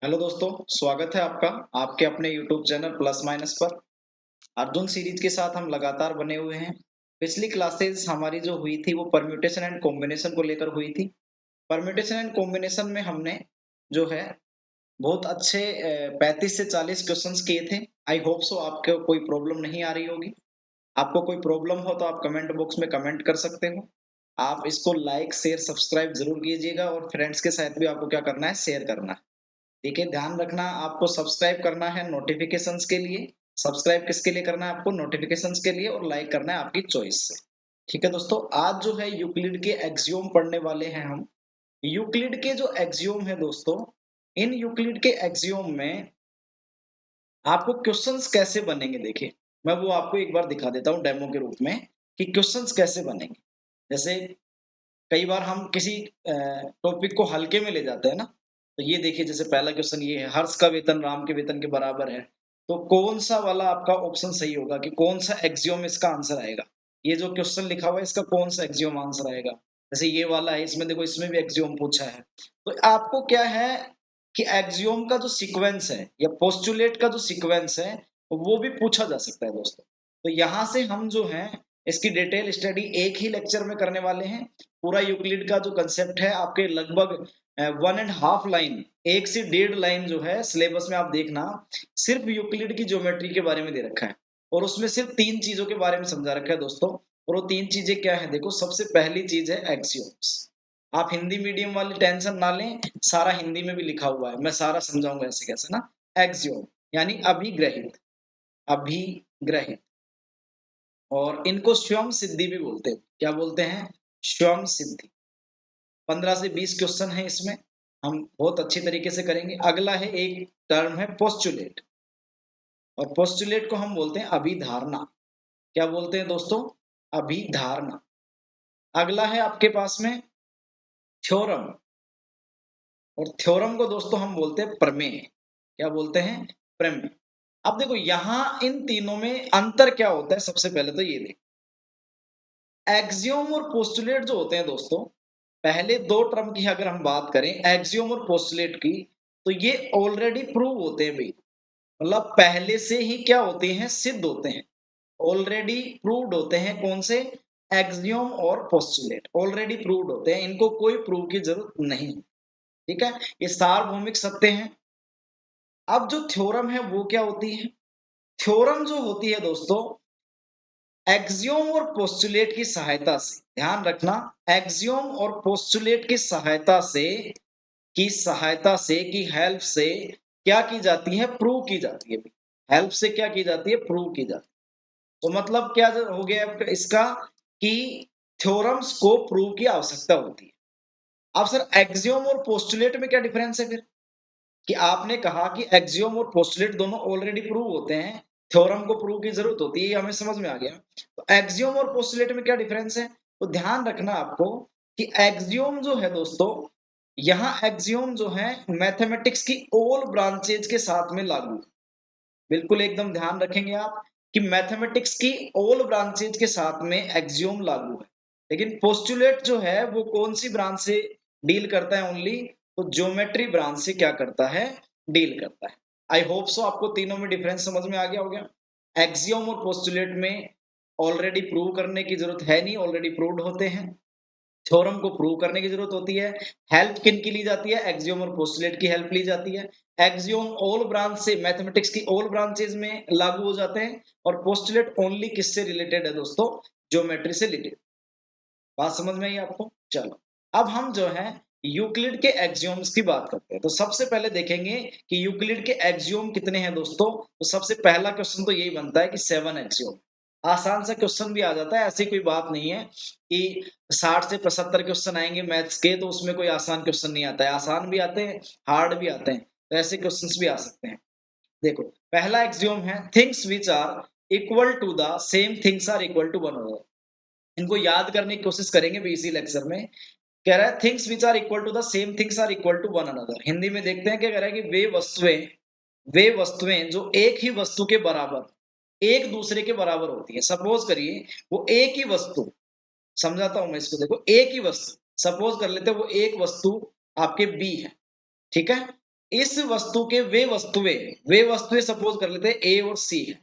Hello दोस्तों, स्वागत है आपका आपके अपने यूट्यूब चैनल प्लस माइनस पर। अर्जुन सीरीज के साथ हम लगातार बने हुए हैं। पिछली क्लासेस हमारी जो हुई थी वो परम्यूटेशन एंड कॉम्बिनेशन को लेकर हुई थी। परम्यूटेशन एंड कॉम्बिनेशन में हमने जो है बहुत अच्छे 35 से 40 क्वेश्चंस किए थे। आई होप सो आपको कोई प्रॉब्लम नहीं आ रही होगी। आपको कोई प्रॉब्लम हो तो आप कमेंट बॉक्स में कमेंट कर सकते हो। आप इसको लाइक शेयर सब्सक्राइब जरूर कीजिएगा और फ्रेंड्स के साथ भी आपको क्या करना है, शेयर करना है। देखिए, ध्यान रखना, आपको सब्सक्राइब करना है नोटिफिकेशंस के लिए। सब्सक्राइब किसके लिए करना है आपको? नोटिफिकेशंस के लिए। और लाइक करना है आपकी चॉइस से। ठीक है दोस्तों, आज जो है यूक्लिड के एक्सियोम पढ़ने वाले हैं हम। यूक्लिड के जो एक्सियोम है दोस्तों, इन यूक्लिड के एक्सियोम में आपको क्वेश्चंस कैसे बनेंगे, देखिए मैं वो आपको एक बार दिखा देता हूँ डेमो के रूप में कि क्वेश्चंस कैसे बनेंगे। जैसे कई बार हम किसी टॉपिक को हल्के में ले जाते हैं ना, तो ये देखिए जैसे पहला क्वेश्चन ये है, हर्ष का वेतन राम के वेतन के बराबर है। तो कौन सा वाला आपका ऑप्शन सही होगा कि कौन सा एक्सियोम इसका आंसर आएगा? ये जो क्वेश्चन लिखा हुआ है इसका कौन सा एक्सियोम आंसर आएगा? जैसे ये वाला है, इसमें देखो इसमें भी एक्सियोम पूछा है। तो आपको क्या है कि एक्सियोम का जो सीक्वेंस है या पोस्टुलेट का जो सीक्वेंस है वो भी पूछा जा सकता है दोस्तों। तो यहाँ से हम जो है इसकी डिटेल स्टडी एक ही लेक्चर में करने वाले हैं। पूरा यूक्लिड का जो कंसेप्ट है आपके लगभग 1.5 लाइन, 1 से 1.5 लाइन जो है सिलेबस में आप देखना, सिर्फ यूक्लिड की ज्योमेट्री के बारे में दे रखा है। और उसमें सिर्फ 3 चीजों के बारे में समझा रखा है दोस्तों। और वो 3 चीजें क्या है? देखो, सबसे पहली चीज है एक्सियोम्स। आप हिंदी मीडियम वाली टेंशन ना लें, सारा हिंदी में भी लिखा हुआ है, मैं सारा समझाऊंगा ऐसे कैसे ना। एक्सियोम यानी अभिग्रहित, अभिग्रहित। और इनको स्वयं सिद्धि भी बोलते हैं। क्या बोलते हैं? स्वयं सिद्धि। 15 से 20 क्वेश्चन है इसमें, हम बहुत अच्छी तरीके से करेंगे। अगला है, एक टर्म है पोस्टुलेट, और पोस्टुलेट को हम बोलते हैं अभिधारणा। क्या बोलते हैं दोस्तों? अभिधारणा। अगला है आपके पास में थ्योरम, और थ्योरम को दोस्तों हम बोलते हैं प्रमेय। क्या बोलते हैं? प्रमेय। अब देखो यहां इन तीनों में अंतर क्या होता है, सबसे पहले तो ये देखो। एक्सियोम और पोस्टुलेट जो होते हैं दोस्तों, पहले दो टर्म की अगर हम बात करें एक्सियोम और पोस्टुलेट की, तो ये ऑलरेडी प्रूव होते हैं भाई। मतलब पहले से ही क्या होते हैं? सिद्ध होते हैं। ऑलरेडी प्रूव्ड होते हैं। कौन से? एक्सियोम और पोस्टुलेट ऑलरेडी प्रूव्ड होते हैं, इनको कोई प्रूव की जरूरत नहीं। ठीक है, ये सार्वभौमिक सत्य हैं। अब जो थ्योरम है वो क्या होती है? थ्योरम जो होती है दोस्तों, एक्सियोम और पोस्टुलेट की सहायता से, ध्यान रखना, एक्सियोम और पोस्टुलेट की हेल्प से क्या की जाती है? प्रूव की जाती है। हेल्प से क्या की जाती है? प्रूव की जाती है। तो मतलब क्या हो गया इसका कि थ्योरम्स को प्रूव की आवश्यकता होती है। अब सर एक्सियोम और पोस्टुलेट में क्या डिफरेंस है फिर? कि आपने कहा कि एक्सियोम और पोस्टुलेट दोनों ऑलरेडी प्रूव होते हैं, थ्योरम को प्रूव की जरूरत होती है, ये हमें समझ में आ गया। तो एक्सियोम और पोस्टुलेट में क्या डिफरेंस है? तो ध्यान रखना आपको कि एक्सियोम जो है दोस्तों, यहाँ एक्सियोम जो है मैथमेटिक्स की ऑल ब्रांचेज के साथ में लागू। बिल्कुल एकदम ध्यान रखेंगे आप कि मैथमेटिक्स की ऑल ब्रांचेज के साथ में एक्सियोम लागू है। लेकिन पोस्टुलेट जो है वो कौन सी ब्रांच से डील करता है? ओनली तो ज्योमेट्री ब्रांच से क्या करता है? डील करता है। आई होप सो आपको तीनों में डिफरेंस समझ में आ गया होगा। एक्सियोम और पोस्टुलेट में ऑलरेडी प्रूव करने की जरूरत है नहीं, ऑलरेडी प्रूव्ड होते हैं। थ्योरम को प्रूव करने की जरूरत होती है। हेल्प किन की ली जाती है? एक्सियोम और पोस्टुलेट की हेल्प ली जाती है। एक्सियोम ऑल ब्रांच से, मैथमेटिक्स की ऑल ब्रांचेज में लागू हो जाते हैं, और पोस्टुलेट ओनली किससे रिलेटेड है दोस्तों? ज्योमेट्री से रिलेटेड। बात समझ में आई आपको? चलो, अब हम जो है यूक्लिड के एक्सियोम्स की बात करते हैं। तो सबसे पहले देखेंगे कि यूक्लिड के एक्सियोम कितने हैं दोस्तों। तो सबसे पहला क्वेश्चन तो यही बनता है कि 7 एक्सियोम। आसान सा क्वेश्चन भी आ जाता है, ऐसी कोई बात नहीं है कि 60 से 75 क्वेश्चन आएंगे मैथ्स के तो उसमें कोई आसान क्वेश्चन नहीं आता है। आसान भी आते हैं, हार्ड भी आते हैं, तो ऐसे क्वेश्चंस भी आ सकते हैं। देखो, पहला एक्सियोम है things which are equal to the same things are equal to one another. इनको याद करने की कोशिश करेंगे भी इसी लेक्चर में। कह रहा है things which are equal to the same things are equal to one another. Hindi में देखते हैं क्या कह रहा है कि वे वस्तुएं जो एक ही वस्तु के बराबर, एक दूसरे के बराबर होती है। सपोज करिए वो एक ही वस्तु, समझाता हूं मैं इसको, देखो एक ही वस्तु, सपोज कर लेते हैं वो एक वस्तु आपके बी है, ठीक है। इस वस्तु के वे वस्तुएं सपोज कर लेते हैं ए और सी है।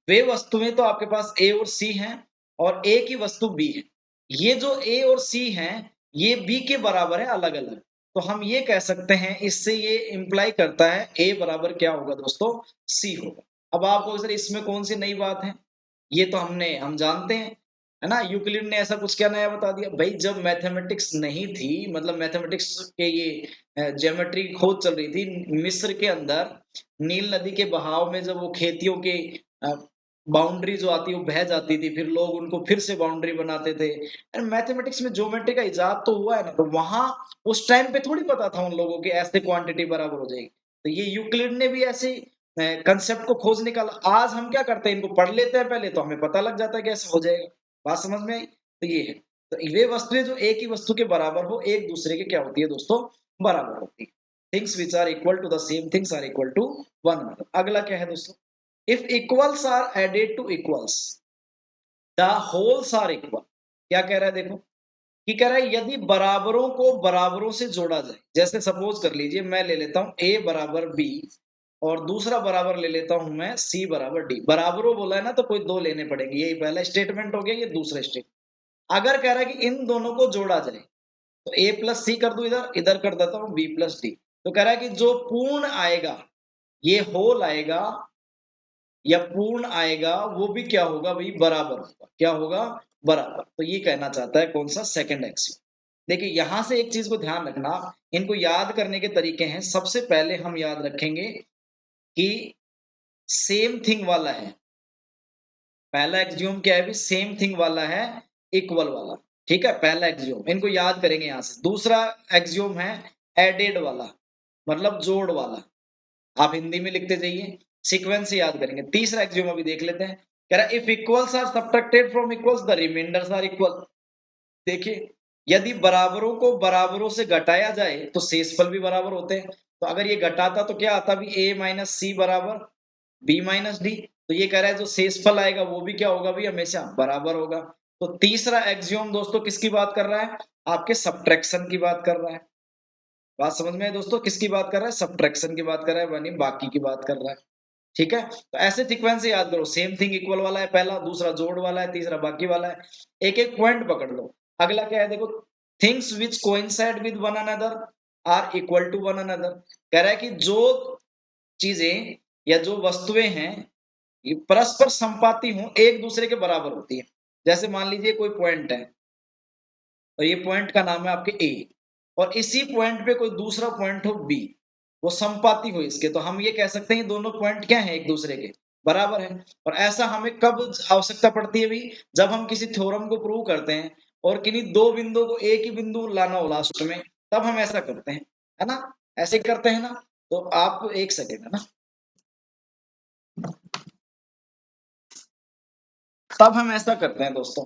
वे वस्तुएं तो आपके पास ए और सी हैं और ए की वस्तु बी है। ये जो ए और सी हैं ये बी के बराबर है अलग अलग। तो हम ये कह सकते हैं, इससे ये इंप्लाई करता है ए बराबर क्या होगा दोस्तों, सी होगा। अब आपको सर इसमें कौन सी नई बात है, ये तो हम जानते हैं, है ना। यूक्लिड ने ऐसा कुछ क्या नया बता दिया भाई, जब मैथमेटिक्स नहीं थी, मतलब मैथमेटिक्स के ये ज्योमेट्री की खोज चल रही थी मिस्र के अंदर, नील नदी के बहाव में जब वो खेतियों के बाउंड्री जो आती है वो बह जाती थी, फिर लोग उनको फिर से बाउंड्री बनाते थे। एंड मैथमेटिक्स में ज्योमेट्री का इजाद तो हुआ है ना, तो वहां उस टाइम पे थोड़ी पता था उन लोगों के ऐसे क्वांटिटी बराबर हो जाएगी। तो ये यूक्लिड ने भी ऐसे कंसेप्ट को खोज निकाला। आज हम क्या करते हैं, इनको पढ़ लेते हैं पहले, तो हमें पता लग जाता है कैसे हो जाएगा। बात समझ में आई? तो ये है, तो वे वस्तुएं जो एक ही वस्तु के बराबर हो, एक दूसरे के क्या होती है दोस्तों, बराबर होती है। Things which are equal to the same things are equal to one another. अगला क्या है दोस्तों, if equals are added to equals the wholes are equal. क्या कह रहा है देखो, कि कह रहा है यदि बराबरों को बराबरों से जोड़ा जाए, जैसे सपोज कर लीजिए मैं ले लेता हूं a बराबर b और दूसरा बराबर ले लेता हूं मैं c बराबर d। बराबरों बोला है ना, तो कोई दो लेने पड़ेंगे, यही पहला स्टेटमेंट हो गया, ये दूसरा स्टेटमेंट। अगर कह रहा है कि इन दोनों को जोड़ा जाए, तो a प्लस सी कर दू, इधर इधर कर देता हूं b प्लस डी। तो कह रहा है कि जो पूर्ण आएगा, ये होल आएगा या पूर्ण आएगा, वो भी क्या होगा भाई, बराबर होगा। क्या होगा, बराबर। तो ये कहना चाहता है कौन सा, सेकंड एक्सियोम। देखिए यहां से एक चीज को ध्यान रखना, इनको याद करने के तरीके हैं। सबसे पहले हम याद रखेंगे कि सेम थिंग वाला है। पहला एक्सियोम क्या है भी, सेम थिंग वाला है, इक्वल वाला। ठीक है, पहला एक्सियोम इनको याद करेंगे यहां से। दूसरा एक्सियोम है एडेड वाला, मतलब जोड़ वाला। आप हिंदी में लिखते जाइए, सीक्वेंस से याद करेंगे। तीसरा एक्सियोम अभी देख लेते हैं, कह रहा है if equals are subtracted from equals the remainders are equal. देखिए यदि बराबरों को बराबरों से घटाया जाए तो शेषफल भी बराबर होते हैं। तो अगर ये घटाता तो क्या आता भी, a माइनस सी बराबर b माइनस डी। तो ये कह रहा है जो शेषफल आएगा वो भी क्या होगा भी, हमेशा बराबर होगा। तो तीसरा एक्सियोम दोस्तों किसकी बात कर रहा है, आपके सब्ट्रैक्शन की बात कर रहा है। बात समझ में है दोस्तों, किसकी बात कर रहा है, सब्ट्रैक्शन की बात कर रहा है, यानी बाकी की बात कर रहा है। ठीक है, तो ऐसे सीक्वेंस से याद करो, सेम थिंग इक्वल वाला है पहला, दूसरा जोड़ वाला है, तीसरा बाकी वाला है। एक एक पॉइंट पकड़ लो। अगला क्या है देखो, things which coincide with one another are equal to one another. कह रहा है कि जो चीजें या जो वस्तुएं हैं ये परस्पर संपाती हो, एक दूसरे के बराबर होती है। जैसे मान लीजिए कोई पॉइंट है और ये पॉइंट का नाम है आपके ए, और इसी पॉइंट पे कोई दूसरा पॉइंट हो बी, वो संपाती हो इसके, तो हम ये कह सकते हैं ये दोनों पॉइंट क्या है, एक दूसरे के बराबर है। और ऐसा हमें कब आवश्यकता पड़ती है भी, जब हम किसी थ्योरम को प्रूव करते हैं और किन्हीं दो बिंदुओं को एक ही बिंदु लाना हो लास्ट में, तब हम ऐसा करते हैं, है ना। ऐसे करते हैं ना। तो आप एक सेकेंड, है ना, तब हम ऐसा करते हैं दोस्तों।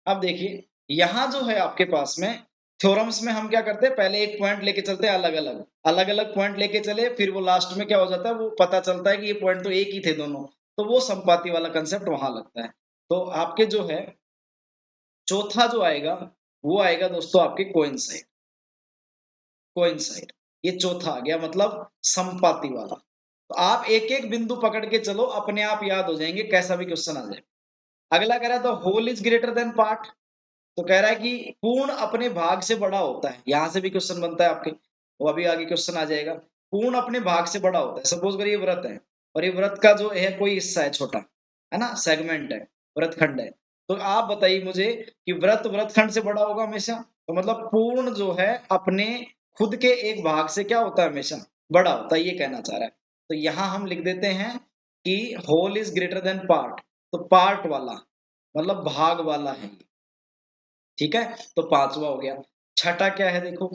अब देखिए यहाँ जो है आपके पास में थ्योरम्स में हम क्या करते हैं, पहले एक पॉइंट लेके चलते हैं, अलग अलग पॉइंट लेके चले, फिर वो लास्ट में क्या हो जाता है, वो पता चलता है कि ये पॉइंट तो एक ही थे दोनों। तो वो संपाती वाला कंसेप्ट वहां लगता है। तो आपके जो है चौथा जो आएगा, वो आएगा दोस्तों आपके कोइंसाइड। कोइंसाइड ये चौथा आ गया, मतलब संपाती वाला। तो आप एक एक बिंदु पकड़ के चलो, अपने आप याद हो जाएंगे, कैसा भी क्वेश्चन आ जाए। अगला कह रहा है the whole is greater than part. तो कह रहा है कि पूर्ण अपने भाग से बड़ा होता है। यहां से भी क्वेश्चन बनता है आपके, वो अभी आगे क्वेश्चन आ जाएगा। पूर्ण अपने भाग से बड़ा होता है। सपोज करिए व्रत है, और ये व्रत का जो है कोई हिस्सा है छोटा, है ना, सेगमेंट है, व्रतखंड है। तो आप बताइए मुझे कि व्रत व्रतखंड से बड़ा होगा हमेशा। तो मतलब पूर्ण जो है अपने खुद के एक भाग से क्या होता है, हमेशा बड़ा होता है, ये कहना चाह रहा है। तो यहां हम लिख देते हैं कि whole is greater than part. तो पार्ट वाला मतलब भाग वाला है। ठीक है, तो पांचवा हो गया। छठा क्या है देखो,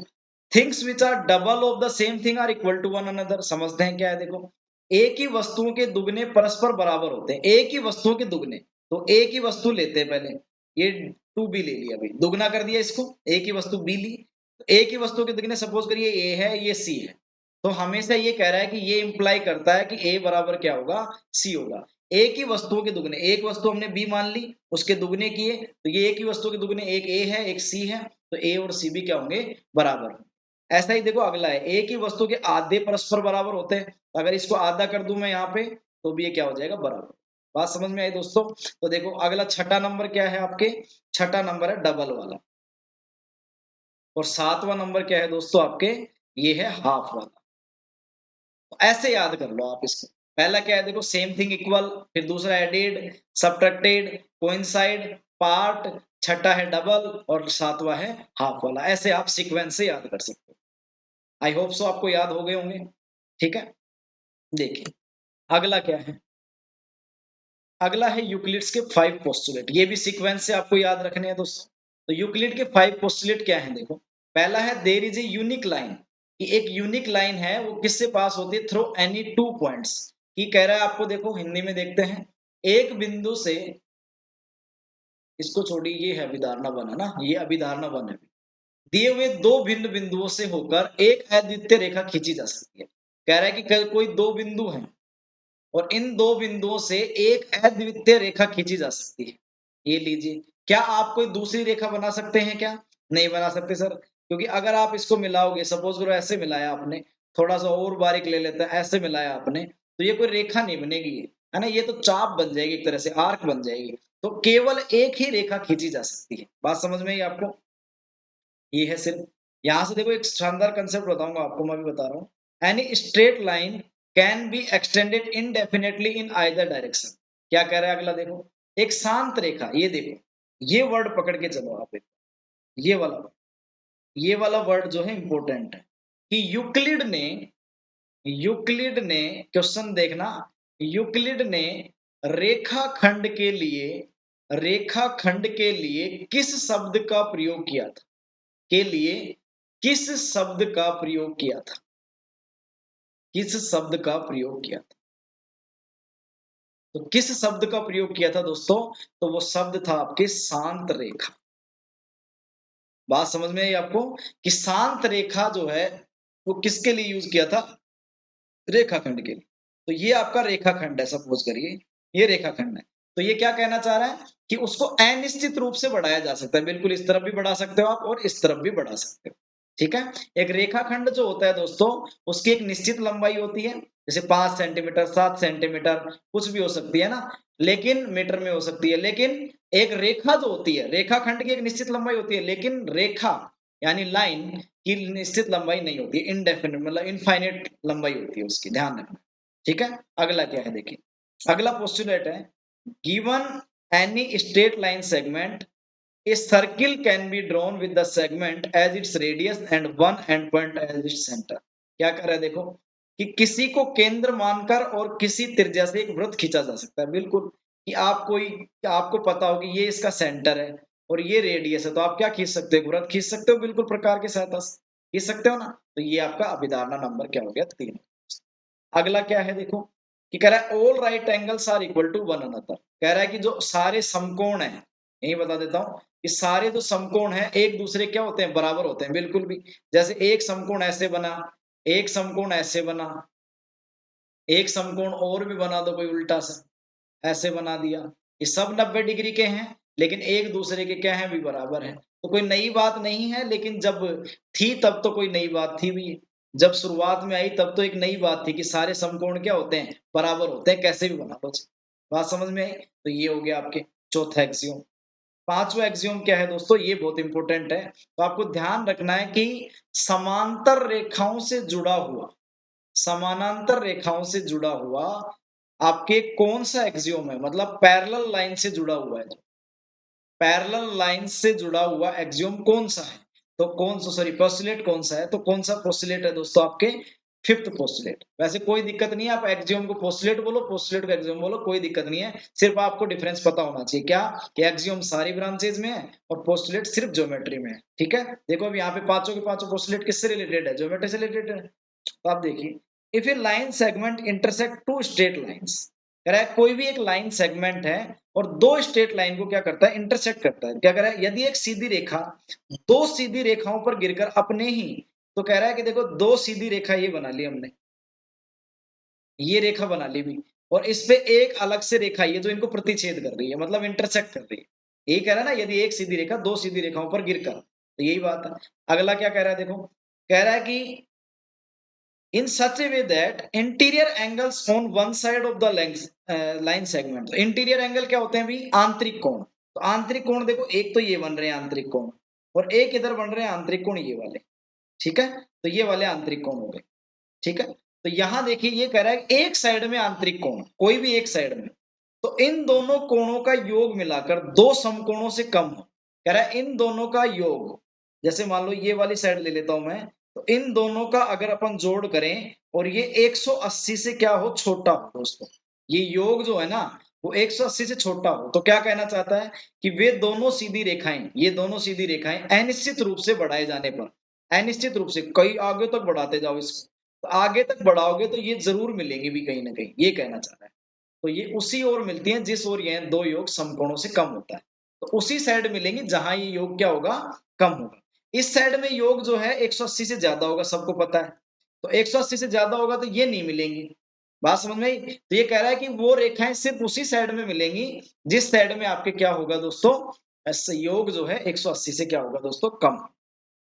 things which are double of the same thing are equal to one another. समझते हैं क्या है देखो, एक ही वस्तुओं के दुगने परस्पर बराबर होते हैं। एक ही वस्तुओं के दुगने, तो एक ही वस्तु लेते हैं पहले, ये टू बी ले लिया, अभी दुगना कर दिया इसको, एक ही वस्तु बी ली। तो एक ही वस्तु के दुगने, सपोज करिए ए है, ये सी है। तो हमेशा ये कह रहा है कि ये इंप्लाई करता है कि ए बराबर क्या होगा, सी होगा। एक ही वस्तुओं के दुगने, एक वस्तु हमने बी मान ली, उसके दुगने किए, तो ये एक ही वस्तु के दुगने, एक ए है एक सी है, तो ए और सी भी क्या होंगे, बराबर। ऐसा ही देखो अगला है, एक ही वस्तु के आधे परस्पर बराबर होते हैं, अगर इसको आधा कर दूं मैं यहाँ पे तो भी ये क्या हो जाएगा, बराबर। बात समझ में आई दोस्तों? तो देखो अगला छठा नंबर क्या है आपके, छठा नंबर है डबल वाला, और सातवां नंबर क्या है दोस्तों आपके, ये है हाफ वाला। तो ऐसे याद कर लो आप इसको। पहला क्या है देखो, सेम थिंग इक्वल, फिर दूसरा एडेड, सब्ट्रैक्टेड, कोइंसाइड, पार्ट, छठा है डबल और सातवां है हाफ वाला। ऐसे आप सीक्वेंस से याद कर सकते हो। आई होप सो आपको याद हो गए होंगे। ठीक है, देखिए अगला क्या है, अगला है यूक्लिड्स के 5 पोस्टुलेट। ये भी सीक्वेंस से आपको याद रखने हैं दोस्तों। तो यूक्लिड के 5 पोस्टुलेट क्या है देखो, पहला है there is a unique line, कि एक यूनिक लाइन है वो किससे पास होती है, थ्रू एनी 2 पॉइंट्स। कि कह रहा है आपको, देखो हिंदी में देखते हैं, एक बिंदु से, इसको छोड़िए, ये है अभिधारणा 1 है ना, ये अभिधारणा 1 है। दिए हुए दो भिन्न बिंदुओं से होकर एक अद्वितीय रेखा खींची जा सकती है। कह रहा है कि कोई दो बिंदु हैं और इन दो बिंदुओं से एक अद्वितीय रेखा खींची जा सकती है। ये लीजिए, क्या आप कोई दूसरी रेखा बना सकते हैं क्या? नहीं बना सकते सर, क्योंकि अगर आप इसको मिलाओगे, सपोज करो ऐसे मिलाया आपने, थोड़ा सा और बारीक ले लेते हैं, ऐसे मिलाया आपने, तो ये कोई रेखा नहीं बनेगी, है ना, ये तो चाप बन जाएगी, एक तरह से आर्क बन जाएगी। तो केवल एक ही रेखा खींची जा सकती है। बात समझ में आई आपको? ये है सिर्फ। यहाँ से देखो एक शानदार कंसेप्ट बताऊंगा आपको, मैं भी बता रहा हूँ। Any straight line can be extended indefinitely in either direction. क्या कह रहा है अगला देखो, एक शांत रेखा, ये देखो, ये वर्ड पकड़ के चलो आप एक, ये वाला, ये वाला वर्ड जो है इंपॉर्टेंट है, कि यूक्लिड ने क्वेश्चन देखना, यूक्लिड ने रेखाखंड के लिए किस शब्द का प्रयोग किया था, के लिए किस शब्द का प्रयोग किया था, किस शब्द का प्रयोग किया था? तो किस शब्द का प्रयोग किया था दोस्तों? तो वो शब्द था आपके शांत रेखा। बात समझ में आई आपको, कि शांत रेखा जो है वो किसके लिए यूज किया था, रेखाखंड के लिए। तो ये आपका रेखाखंड है, सपोज करिए ये रेखाखंड है। तो ये क्या कहना चाह रहा है, कि उसको अनिश्चित रूप से बढ़ाया जा सकता है, बिल्कुल इस तरफ भी बढ़ा सकते हो आप और इस तरफ भी बढ़ा सकते हो। ठीक है, एक रेखाखंड जो होता है दोस्तों, उसकी एक निश्चित लंबाई होती है, जैसे 5 सेंटीमीटर, 7 सेंटीमीटर, कुछ भी हो सकती है ना, लेकिन मीटर में हो सकती है। लेकिन एक रेखा जो होती है, रेखाखंड की एक निश्चित लंबाई होती है, लेकिन रेखा यानी लाइन की निश्चित लंबाई नहीं होती है, इनडेफिनिट मतलब इनफाइनाइट लंबाई होती है उसकी, ध्यान रखना। ठीक है, अगला क्या है देखिए, अगला पोस्टुलेट है, given any straight line segment, a circle can be drawn with the segment as its radius and one endpoint as its center। क्या कर रहा है देखो, कि किसी को केंद्र मानकर और किसी त्रिज्या से एक वृत्त खींचा जा सकता है, बिल्कुल, कि आपको पता हो कि ये इसका सेंटर है और ये रेडियस है, तो आप क्या खींच सकते हो, वृत्त खींच सकते हो, बिल्कुल प्रकार की सहायता से खींच सकते हो ना। तो ये आपका अभिधारणा नंबर क्या हो गया, 3। अगला क्या है देखो, कि कह रहा है all right angles are equal to one another. कह रहा है कि जो सारे समकोण है, यही बता देता हूं, कि सारे जो समकोण है एक दूसरे क्या होते हैं, बराबर होते हैं, बिल्कुल भी। जैसे एक समकोण ऐसे बना, एक समकोण ऐसे बना, एक समकोण और भी बना दो कोई उल्टा सा, ऐसे बना दिया, ये सब 90 डिग्री के हैं, लेकिन एक दूसरे के क्या है, भी बराबर है। तो कोई नई बात नहीं है, लेकिन जब थी तब तो कोई नई बात थी भी, जब शुरुआत में आई तब तो एक नई बात थी कि सारे समकोण क्या होते हैं, बराबर होते हैं, कैसे भी बना लो। बात समझ में आई? तो ये हो गया आपके चौथा एक्सियोम। पांचवा एक्सियोम क्या है दोस्तों, ये बहुत इंपॉर्टेंट है, तो आपको ध्यान रखना है कि समांतर रेखाओं से जुड़ा हुआ, समानांतर रेखाओं से जुड़ा हुआ आपके कौन सा एक्सियोम है, मतलब पैरेलल लाइन से जुड़ा हुआ है, पैरेलल लाइन से जुड़ा हुआ एक्सियोम कौन सा है, तो कौन सा, सॉरी पोस्टुलेट कौन सा है, तो कौन सा पोस्टुलेट है दोस्तों आपके, फिफ्थ पोस्टुलेट। वैसे कोई दिक्कत नहीं है, आप एक्सियोम को पोस्टुलेट बोलो, पोस्टुलेट को एक्सियोम बोलो, कोई दिक्कत नहीं है, सिर्फ आपको डिफरेंस पता होना चाहिए, क्या, कि एक्सियोम सारी ब्रांचेज में है और पोस्टुलेट सिर्फ ज्योमेट्री में है। ठीक है, देखो अब यहाँ पे पांचों के पांचों पोस्टुलेट किससे रिलेटेड है, ज्योमेट्री से रिलेटेड है। तो आप देखिए, if a line segment intersect two straight lines, कह रहा है कोई भी एक लाइन सेगमेंट है और दो स्ट्रेट लाइन को क्या करता है, इंटरसेक्ट करता है। क्या कह रहा है, यदि एक सीधी रेखा दो सीधी रेखाओं पर गिरकर अपने ही, तो कह रहा है कि देखो दो सीधी रेखा ये बना ली हमने, ये रेखा बना ली भी, और इस पे एक अलग से रेखा ये जो इनको प्रतिच्छेद कर रही है, मतलब इंटरसेक्ट कर रही है। यही कह रहा है ना, यदि एक सीधी रेखा दो सीधी रेखाओं पर गिरकर, तो यही बात है। अगला क्या कह रहा है देखो, कह रहा है कि in such a way that interior angles on one side of the line segment. Interior angle क्या होते हैं भी? आंतरिक कोण। तो आंतरिक कोण देखो, एक तो ये बन रहे हैं आंतरिक कोण, और एक इधर बन रहे हैं आंतरिक कोण ये वाले। ठीक है, तो ये वाले आंतरिक कोण हो गए। ठीक है, तो यहां देखिए ये कह रहा है एक साइड में आंतरिक कोण, कोई भी एक साइड में, तो इन दोनों कोणों का योग मिलाकर दो समकोणों से कम हो। कह रहा है इन दोनों का योग, जैसे मान लो ये वाली साइड ले लेता हूं मैं, तो इन दोनों का अगर अपन जोड़ करें और ये 180 से क्या हो, छोटा हो दोस्तों, ये योग जो है ना वो 180 से छोटा हो, तो क्या कहना चाहता है कि वे दोनों सीधी रेखाएं, ये दोनों सीधी रेखाएं अनिश्चित रूप से बढ़ाए जाने पर, अनिश्चित रूप से कई आगे तक बढ़ाते जाओ इसको, तो आगे तक बढ़ाओगे तो ये जरूर मिलेंगे भी कहीं ना कहीं, ये कहना चाह रहा है। तो ये उसी ओर मिलती हैं जिस ओर ये दो योग समकोणों से कम होता है, तो उसी साइड मिलेंगे जहां ये योग क्या होगा, कम होगा। इस साइड में योग जो है 180 से ज्यादा होगा, सबको पता है, तो 180 से ज्यादा होगा तो ये नहीं मिलेंगी। बात समझ में आई? तो ये कह रहा है कि वो रेखाएं सिर्फ उसी साइड में मिलेंगी जिस साइड में आपके क्या होगा दोस्तों, योग जो है 180 से क्या होगा दोस्तों, कम।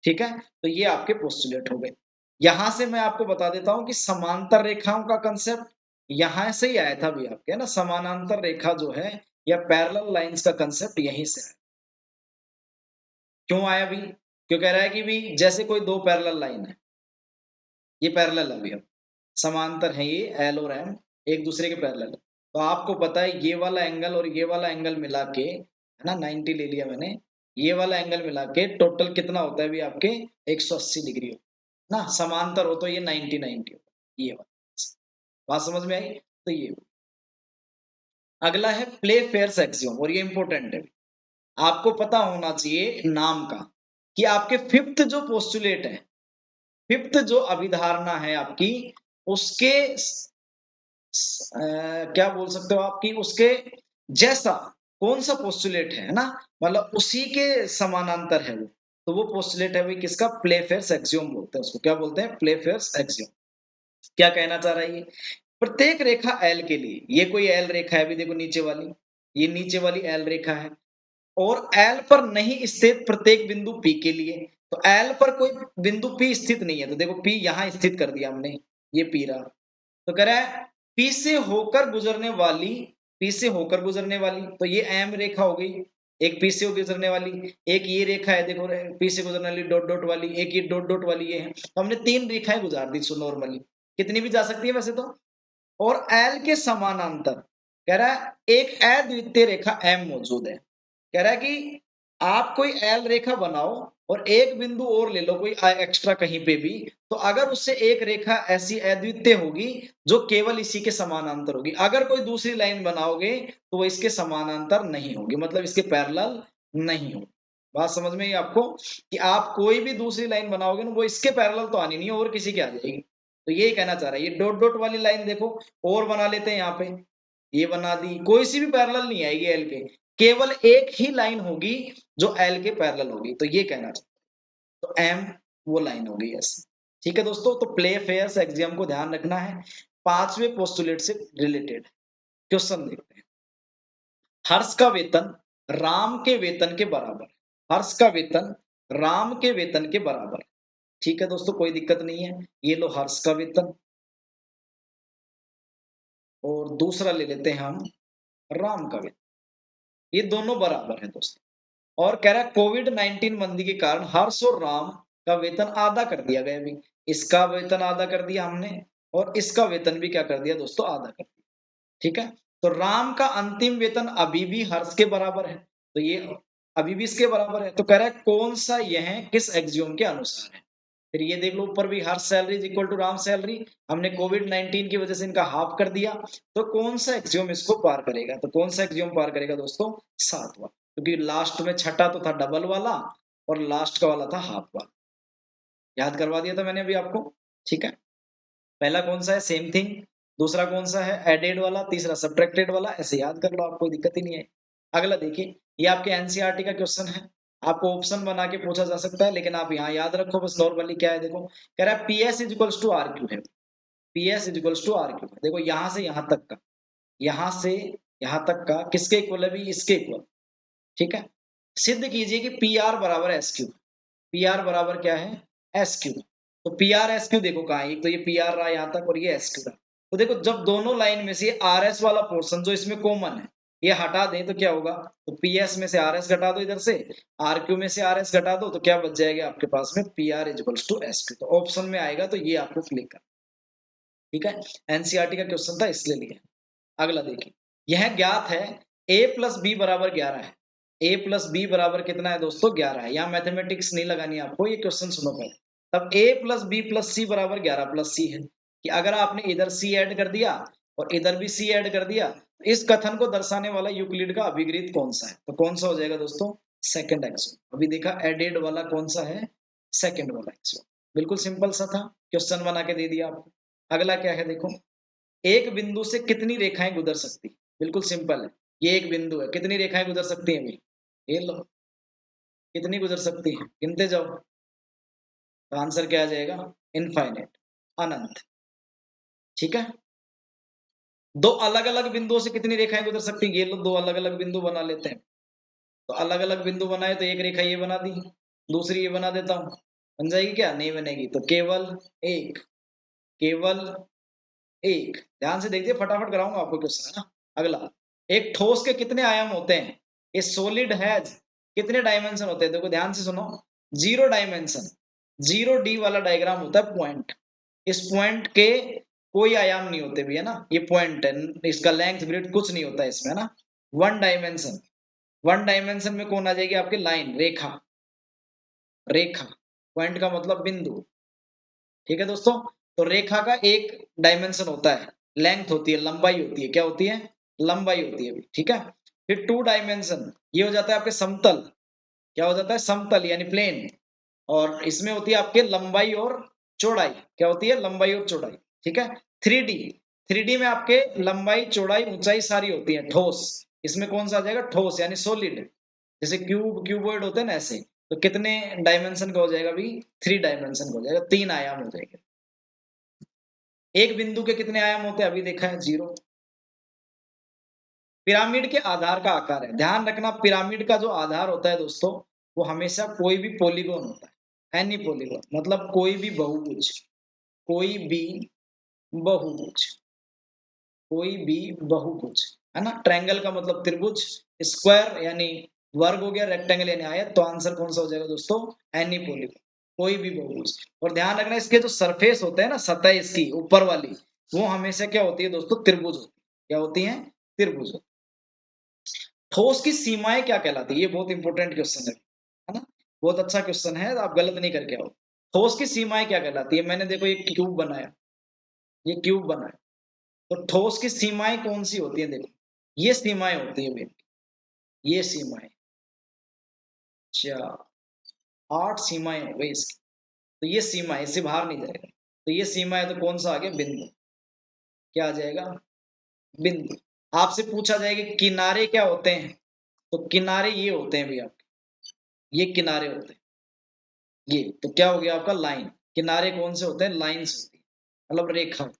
ठीक है, तो ये आपके पोस्टुलेट हो गए। यहां से मैं आपको बता देता हूं कि समांतर रेखाओं का कंसेप्ट यहां से ही आया था भी आपके, है ना, समानांतर रेखा जो है या पैरेलल लाइंस का कंसेप्ट यहीं से है। क्यों आया भी? क्यों कह रहा है कि भी जैसे कोई दो पैरेलल लाइन है, ये पैरेलल है, अभी अब समांतर है ये एल और एम, एक दूसरे के पैरेलल है, तो आपको पता है ये वाला एंगल और ये वाला एंगल मिला के, है ना, 90 ले लिया मैंने, ये वाला एंगल मिला के टोटल कितना होता है भी आपके, 180 डिग्री हो ना, समांतर हो तो ये 90 हो, ये वाला। बात समझ में आई? तो ये अगला है प्ले फेयर्स एक्सियोम, और ये इंपॉर्टेंट है, आपको पता होना चाहिए नाम का, कि आपके फिफ्थ जो पोस्टुलेट है, फिफ्थ जो अभिधारणा है आपकी, उसके क्या बोल सकते हो आपकी, उसके जैसा कौन सा पोस्टुलेट है ना, मतलब उसी के समानांतर है वो, तो वो पोस्टुलेट है भाई किसका, प्लेफेयर्स एक्सियोम बोलते हैं उसको, क्या बोलते हैं, प्लेफेयर्स एक्सियोम। क्या कहना चाह रहा है ये? प्रत्येक रेखा एल के लिए, ये कोई एल रेखा है, अभी देखो नीचे वाली, ये नीचे वाली एल रेखा है, और एल पर नहीं स्थित प्रत्येक बिंदु पी के लिए, तो एल पर कोई बिंदु पी स्थित नहीं है, तो देखो पी यहां स्थित कर दिया हमने, ये पी रहा, तो कह रहा है पी से होकर गुजरने वाली, पी से होकर गुजरने वाली, तो ये एम रेखा हो गई, एक पी से गुजरने वाली, एक ये रेखा है देखो, पी से गुजरने वाली डॉट डॉट वाली, एक ये डॉट डॉट वाली ये है, तो हमने तीन रेखाएं गुजार दी नॉर्मली, कितनी भी जा सकती है वैसे तो। और एल के समानांतर कह रहा है एक अद्वितीय रेखा एम मौजूद है। कह रहा है कि आप कोई एल रेखा बनाओ और एक बिंदु और ले लो कोई एक्स्ट्रा कहीं पे भी, तो अगर उससे एक रेखा ऐसी अद्वितीय होगी जो केवल इसी के समानांतर होगी, अगर कोई दूसरी लाइन बनाओगे तो वो इसके समानांतर नहीं होगी, मतलब इसके पैरेलल नहीं होगी। बात समझ में आई आपको, कि आप कोई भी दूसरी लाइन बनाओगे ना वो इसके पैरेलल तो आनी नहीं है, और किसी के आ जाएगी। तो ये कहना चाह रहा है, ये डॉट डॉट वाली लाइन देखो, और बना लेते हैं यहाँ पे, ये बना दी, कोई सी भी पैरेलल नहीं आएगी एल के, केवल एक ही लाइन होगी जो एल के पैरेलल होगी, तो ये कहना चाहता है। तो एम वो लाइन होगी ऐसे। ठीक है दोस्तों, तो प्ले फेयर्स एक्सियम को ध्यान रखना है, पांचवें पोस्टुलेट से रिलेटेड क्वेश्चन देखते हैं। हर्ष का वेतन राम के वेतन के बराबर है, हर्ष का वेतन राम के वेतन के बराबर है। ठीक है दोस्तों, कोई दिक्कत नहीं है, ये लो हर्ष का वेतन, और दूसरा ले लेते हैं हम राम का वेतन, ये दोनों बराबर है दोस्तों। और कह रहा है कोविड 19 मंदी के कारण हर्ष और राम का वेतन आधा कर दिया गया, भी इसका वेतन आधा कर दिया हमने, और इसका वेतन भी क्या कर दिया दोस्तों, आधा कर दिया। ठीक है, तो राम का अंतिम वेतन अभी भी हर्ष के बराबर है, तो ये अभी भी इसके बराबर है, तो कह रहा है कौन सा यह किस एक्सियोम के अनुसार है। फिर ये देख लो ऊपर भी, Harsh salary is equal to Ram salary, हमने कोविड 19 की वजह से इनका हाफ कर दिया, तो कौन सा एक्सियोम इसको पार करेगा, तो कौन सा एक्सियोम पार करेगा दोस्तों, सातवां, क्योंकि लास्ट में छठा तो था डबल वाला, और लास्ट का वाला था हाफ वाला, याद करवा दिया था मैंने अभी आपको। ठीक है, पहला कौन सा है, सेम थिंग, दूसरा कौन सा है, एडेड वाला, तीसरा सब्ट्रैक्टेड वाला, ऐसे याद कर लो आप, कोई दिक्कत ही नहीं है। अगला देखिए, ये आपके एनसीईआरटी का क्वेश्चन है, आपको ऑप्शन बना के पूछा जा सकता है, लेकिन आप यहाँ याद रखो बस नॉर्मली क्या है, देखो कह रहा है P S is equals to R Q है, P S is equals to R Q है, देखो यहाँ से यहाँ तक का, यहाँ से यहाँ तक का किसके इक्वल है भी, इसके इक्वल। ठीक है, सिद्ध कीजिए कि पी आर बराबर एस क्यू, पी आर बराबर क्या है, एस क्यू। तो पी आर एस क्यू देखो कहाँ है, एक तो ये पी आर रहा यहाँ तक और ये एस क्यू रहा। तो देखो जब दोनों लाइन में से आर एस वाला पोर्शन जो इसमें कॉमन है ये हटा दें तो क्या होगा, तो पी एस में से आर एस घटा दो, इधर से आर क्यू में से आर एस घटा दो, तो क्या बच जाएगा आपके पास में P R equals to S Q. तो ऑप्शन में आएगा तो ये आपको क्लिक करना, ठीक है। एनसीईआरटी का क्वेश्चन था इसलिए लिया। अगला देखिए, यह ज्ञात है a प्लस बी बराबर 11 है। a प्लस बी बराबर कितना है दोस्तों, 11 है। यहाँ मैथमेटिक्स नहीं लगानी आपको, ये क्वेश्चन सुनो पहले। तब a प्लस बी प्लस सी बराबर 11 प्लस सी है कि अगर आपने इधर c ऐड कर दिया और इधर भी c ऐड कर दिया, तो इस कथन को दर्शाने वाला यूक्लिड का अभिगृहित कौन सा है, तो कौन सा हो जाएगा दोस्तों, सेकंड एक्सियोम। अभी देखा एडेड वाला कौन सा है, सेकंड वाला एक्सियोम। बिल्कुल सिंपल सा था, क्वेश्चन बना के दे दिया आपको। अगला क्या है देखो, एक बिंदु से कितनी रेखाएं गुजर सकती, बिल्कुल सिंपल है। ये एक बिंदु है, कितनी रेखाएं गुजर सकती हैं भाई, ये लो, कितनी गुजर सकती हैं, गिनते जाओ। तो आंसर क्या आ जाएगा, इनफाइनाइट, अनंत, ठीक है। दो अलग अलग बिंदुओं से कितनी रेखाएं गुजर सकती हैं, ये लो, दो अलग अलग बिंदु बना लेते हैं। तो अलग अलग बिंदु बनाए तो एक रेखा ये बना दी, दूसरी ये बना देता हूं, बन जाएगी क्या, नहीं बनेगी। तो केवल एक, केवल एक, ध्यान से देखिए, फटाफट कराऊंगा आपको क्वेश्चन, है ना। अगला, एक ठोस के कितने आयाम होते हैं, ए सॉलिड हैज कितने डायमेंशन होते हैं, देखो ध्यान से सुनो, जीरो डायमेंशन, जीरो डी वाला डायग्राम होता है पॉइंट। इस पॉइंट के कोई आयाम नहीं होते भी, है ना, ये पॉइंट है, इसका लेंथ ब्रेड्थ कुछ नहीं होता है इसमें, है ना। वन डायमेंशन, वन डायमेंशन में कौन आ जाएगी आपकी, लाइन, रेखा, रेखा, पॉइंट का मतलब बिंदु, ठीक है दोस्तों। तो रेखा का एक डायमेंशन होता है, लेंथ होती है, लंबाई होती है, क्या होती है, लंबाई होती है, ठीक है। फिर टू डायमेंशन, ये हो जाता है आपके समतल, क्या हो जाता है, समतल यानी प्लेन। और इसमें होती है आपके लंबाई और चौड़ाई, क्या होती है, लंबाई और चौड़ाई, ठीक है। थ्री डी, थ्री डी में आपके लंबाई चौड़ाई ऊंचाई सारी होती है। ठोस, इसमें कौन सा आ जाएगा, ठोस यानी सॉलिड, जैसे क्यूब क्यूबॉइड होते हैं ना ऐसे। तो कितने डायमेंशन का हो जाएगा भी, थ्री डायमेंशन का हो जाएगा, तीन आयाम हो जाएंगे। एक बिंदु के कितने आयाम होते हैं, अभी देखा है, जीरो। पिरामिड के आधार का आकार है, ध्यान रखना, पिरामिड का जो आधार होता है दोस्तों, वो हमेशा कोई भी पॉलीगॉन होता है, एनी पॉलीगॉन, मतलब कोई भी बहुभुज, कोई भी बहुभुज, कोई भी बहुभुज, है ना। ट्रायंगल का मतलब त्रिभुज, स्क्वायर यानी वर्ग हो गया, रेक्टेंगल यानी आयत। तो आंसर कौन सा हो जाएगा दोस्तों, एनी पॉलीगॉन, कोई भी बहुभुज। और ध्यान रखना, इसके जो सरफेस होते हैं ना, सतह इसकी ऊपर वाली, वो हमेशा क्या होती है दोस्तों, त्रिभुज होती है, क्या होती है, त्रिभुज। ठोस की सीमाएं क्या कहलाती है, ये बहुत इंपॉर्टेंट क्वेश्चन है ना, बहुत अच्छा क्वेश्चन है, आप गलत नहीं करके आओ। ठोस की सीमाएं क्या कहलाती है, मैंने देखो ये क्यूब बनाया, ये क्यूब बनाया, तो ठोस की सीमाएं कौन सी होती है, देखो ये सीमाएं होती है मेरी, ये सीमाएं, चार, आठ सीमाएं हो गई इसकी। तो ये सीमा है, इससे बाहर नहीं जाएगा। तो ये सीमा है, तो कौन सा आ गया, बिंदु, क्या आ जाएगा, बिंदु। आपसे पूछा जाएगा किनारे क्या होते हैं, तो किनारे ये होते हैं भैया, ये किनारे होते हैं, ये तो क्या हो गया आपका, लाइन। किनारे कौन से होते हैं, लाइंस होती है, मतलब रेखा,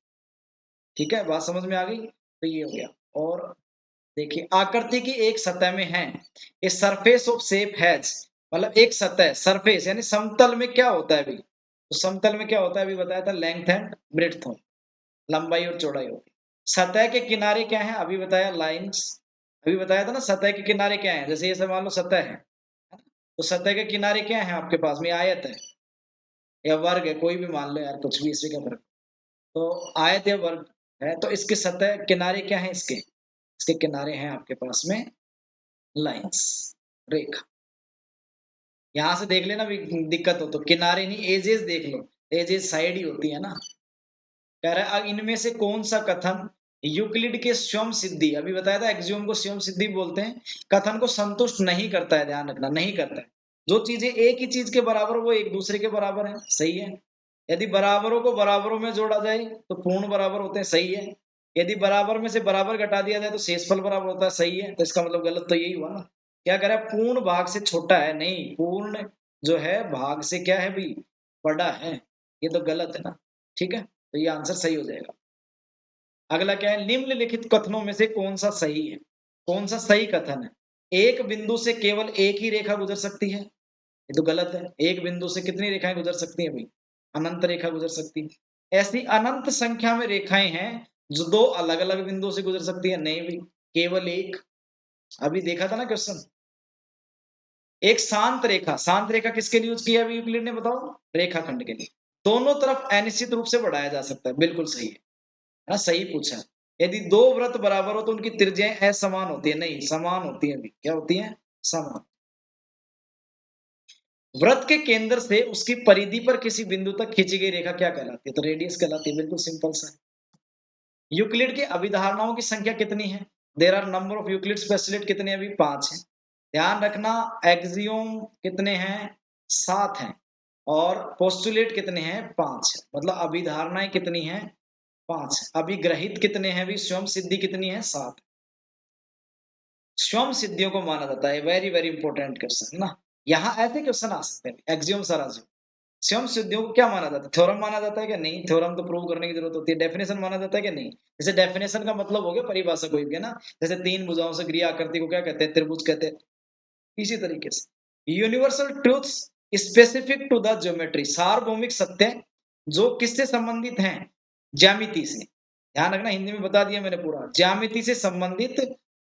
ठीक है, बात समझ में आ गई। तो ये हो गया। और देखिए, आकृति की एक सतह में है, a surface of shape has, मतलब एक सतह, सरफेस यानी समतल में क्या होता है अभी, तो समतल में क्या होता है, अभी बताया था, लेंथ एंड ब्रेड्थ हो, लंबाई और चौड़ाई होती है। सतह के किनारे क्या है, अभी बताया, लाइंस। अभी बताया था ना, सतह के किनारे क्या है, जैसे ये सब मान लो सतह है, तो सतह के किनारे क्या है आपके पास में, आयत है या वर्ग है, कोई भी मान लो यार, कुछ भी, इससे क्या फर्क। तो आयत या वर्ग है, तो इसके सतह किनारे क्या है, इसके इसके किनारे हैं आपके पास में लाइंस, रेखा। यहां से देख लेना भी, दिक्कत हो तो किनारे नहीं, एजेस देख लो, एजेस साइड ही होती है ना। कह रहा है अब इनमें से कौन सा कथन यूक्लिड के स्वयं सिद्धि, अभी बताया था एक्सियोम को स्वयं सिद्धि बोलते हैं, कथन को संतुष्ट नहीं करता है, ध्यान रखना, नहीं करता है। जो चीजें एक ही चीज के बराबर वो एक दूसरे के बराबर है, सही है। यदि बराबरों को बराबरों में जोड़ा जाए तो पूर्ण बराबर होते हैं, सही है। यदि बराबर में से बराबर घटा दिया जाए तो शेषफल बराबर होता है, सही है। तो इसका मतलब गलत तो यही हुआ ना, क्या कह रहा है, पूर्ण भाग से छोटा है, नहीं, पूर्ण जो है भाग से क्या है भी, बड़ा है, ये तो गलत है ना, ठीक है। तो ये आंसर सही हो जाएगा। अगला क्या है, निम्नलिखित कथनों में से कौन सा सही है, कौन सा सही कथन है, एक बिंदु से केवल एक ही रेखा गुजर सकती है, ये तो गलत है। एक बिंदु से कितनी रेखाएं गुजर सकती हैं भाई, अनंत रेखा गुजर सकती है। ऐसी अनंत संख्या में रेखाएं हैं जो दो अलग अलग बिंदुओं से गुजर सकती है, नहीं भी, केवल एक। अभी देखा था ना क्वेश्चन, एक शांत रेखा किसके लिए यूज किया अभी यूक्लिड ने, बताओ, रेखाखंड के लिए। दोनों तरफ अनिश्चित रूप से बढ़ाया जा सकता है, बिल्कुल सही है ना, सही पूछा। यदि दो वृत्त बराबर हो तो उनकी त्रिज्याएं असमान होती है, नहीं समान होती है, भी क्या होती है, समान। वृत्त के केंद्र से उसकी परिधि पर किसी बिंदु तक खींची गई रेखा क्या कहलाती है, तो रेडियस कहलाती है, बिल्कुल सिंपल सा। यूक्लिड की अभिधारणाओं की संख्या कितनी है, there are number of Euclid postulate कितने हैं, अभी 5 है। ध्यान रखना, एक्सियोम कितने हैं, 7 हैं, और पोस्टुलेट कितने हैं, 5 है। मतलब अभिधारणाएं कितनी हैं, 5 है। अभिग्रहित कितने हैं, भी स्वयं सिद्धि कितनी है, 7। स्वयं सिद्धियों को माना जाता है, वेरी वेरी इंपॉर्टेंट क्वेश्चन ना। यहाँ ऐसे क्वेश्चन आ सकते हैं, एक्सियोम सराजियो। स्वयं सिद्धियों को क्या माना जाता है, थ्योरम माना जाता है क्या, नहीं, थ्योरम तो प्रूव करने की जरूरत होती है। डेफिनेशन माना जाता है क्या, नहीं। जैसे डेफिनेशन का मतलब हो गया परिभाषा कोई भी, है ना। जैसे तीन भुजाओं से घिरी आकृति को क्या कहते हैं, त्रिभुज कहते हैं। इसी तरीके से universal truths specific to the geometry, सार्वभौमिक सत्य जो किससे संबंधित हैं, ज्यामिति से। ध्यान रखना, हिंदी में बता दिया मैंने पूरा, ज्यामिति से संबंधित,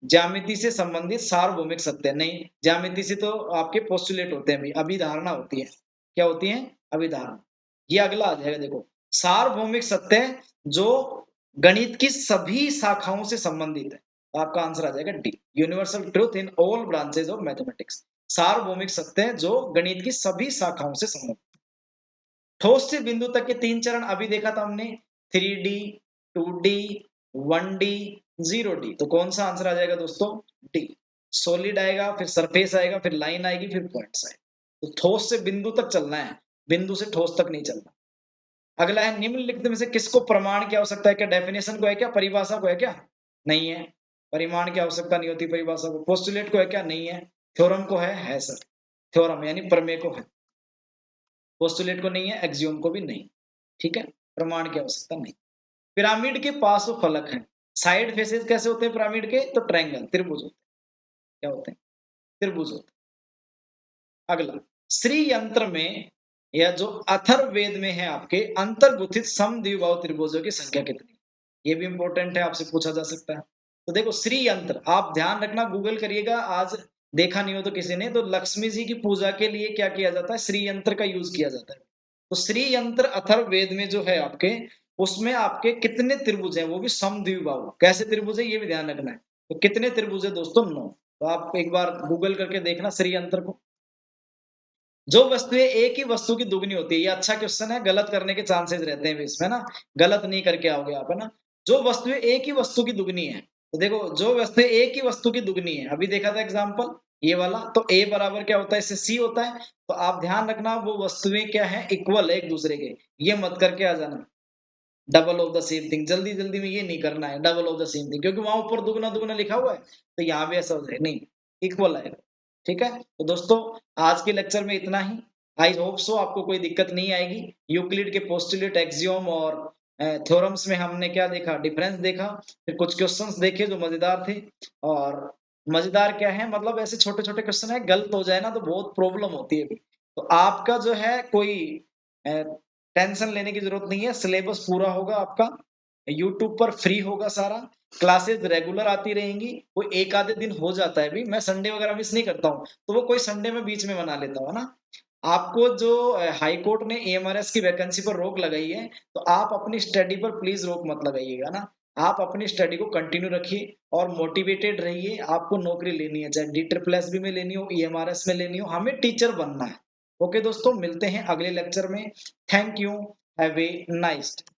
ज्यामिति से संबंधित सार्वभौमिक सत्य, नहीं ज्यामिति से तो आपके पोस्टुलेट होते हैं, अभिधारणा होती है। क्या होती है, अभिधारणा। ये अगला आ जाएगा, देखो, सार्वभौमिक सत्य जो गणित की सभी शाखाओं से संबंधित है, तो आपका आंसर आ जाएगा D, universal truth in all branches of mathematics. सार्वभौमिक सत्य जो गणित की सभी शाखाओं से संबंधित। ठोस से बिंदु तक के 3 चरण अभी देखा था हमने, 3D, 2D, 1D, 0D। तो कौन सा आंसर आ जाएगा दोस्तों, डी। सॉलिड आएगा, फिर सरफेस आएगा, फिर लाइन आएगी, फिर पॉइंट्स आएगा। तो ठोस से बिंदु तक चलना है, बिंदु से ठोस तक नहीं चलना। अगला है, निम्नलिखित में से किसको प्रमाण की आवश्यकता है, क्या डेफिनेशन को है, क्या परिभाषा को है, क्या नहीं है। परिमाण की आवश्यकता नहीं होती परिभाषा को। पोस्टुलेट को है क्या, नहीं है। थ्योरम को है सर, थ्योरम यानी प्रमेय को है। पोस्टुलेट को नहीं है, एक्सियोम को भी नहीं, ठीक है। प्रमाण की आवश्यकता नहीं। पिरामिड के पार्श्व फलक हैं, साइड फेसेस कैसे होते हैं पिरामिड के, तो ट्रायंगल, त्रिभुज होते हैं। क्या होते हैं, त्रिभुज होते हैं। अगला, श्री यंत्र में या जो अथर्ववेद में है आपके, अंतर्गुथित समद्विबाहु त्रिभुजों की संख्या कितनी, ये भी इंपॉर्टेंट है, आपसे पूछा जा सकता है। तो देखो, श्री यंत्र आप ध्यान रखना, गूगल करिएगा, आज देखा नहीं हो तो किसी ने, तो लक्ष्मी जी की पूजा के लिए क्या किया जाता है, श्री यंत्र का यूज किया जाता है। तो श्री यंत्र अथर्ववेद में जो है आपके, उसमें आपके कितने त्रिभुज हैं, वो भी समद्विबाहु। कैसे त्रिभुज है ये भी ध्यान रखना है। तो कितने त्रिभुज है दोस्तों, 9। तो आप एक बार गूगल करके देखना श्री यंत्र को। जो वस्तुएं एक ही वस्तु की दुगनी होती है, ये अच्छा क्वेश्चन है, गलत करने के चांसेस रहते हैं इसमें ना, गलत नहीं करके आओगे आप, है ना। जो वस्तुएं एक ही वस्तु की दुगनी है, तो देखो, जो वस्तुएं एक ही वस्तु की दुगनी है, अभी देखा था एग्जांपल ये वाला, तो ए बराबर क्या होता है, इससे सी होता है। तो आप ध्यान रखना, वो वस्तुएं क्या है, इक्वल है एक दूसरे के, ये मत करके आ जाना double of the same thing, जल्दी जल्दी में ये नहीं करना है double of the same thing, क्योंकि वहां ऊपर दुगना दुगना लिखा हुआ है, तो यहाँ भी ऐसा हो जाए, नहीं, इक्वल आएगा। ठीक है, तो दोस्तों आज के लेक्चर में इतना ही। आई होप सो आपको कोई दिक्कत नहीं आएगी। यूक्लिड के पोस्टुलेट, एक्सियोम और थ्योरम्स में हमने क्या देखा, डिफरेंस देखा, फिर कुछ क्वेश्चंस देखे जो मजेदार थे। और मजेदार क्या है, मतलब ऐसे छोटे छोटे क्वेश्चन है, गलत हो जाए ना तो बहुत प्रॉब्लम होती है। तो आपका जो है कोई टेंशन लेने की जरूरत नहीं है, सिलेबस पूरा होगा आपका, यूट्यूब पर फ्री होगा सारा, क्लासेस रेगुलर आती रहेंगी। वो एक आधे दिन हो जाता है, भी मैं संडे वगैरह मिस नहीं करता हूँ, तो वो कोई संडे में बीच में बना लेता हूँ, है ना। आपको जो हाई कोर्ट ने एएमआरएस की वैकेंसी पर रोक लगाई है, तो आप अपनी स्टडी पर प्लीज रोक मत लगाइएगा ना। आप अपनी स्टडी को कंटिन्यू रखिए और मोटिवेटेड रहिए। आपको नौकरी लेनी है, चाहे DSSB में लेनी हो, एएमआरएस में लेनी हो, हमें टीचर बनना है। ओके दोस्तों, मिलते हैं अगले लेक्चर में। Thank you, have a nice day.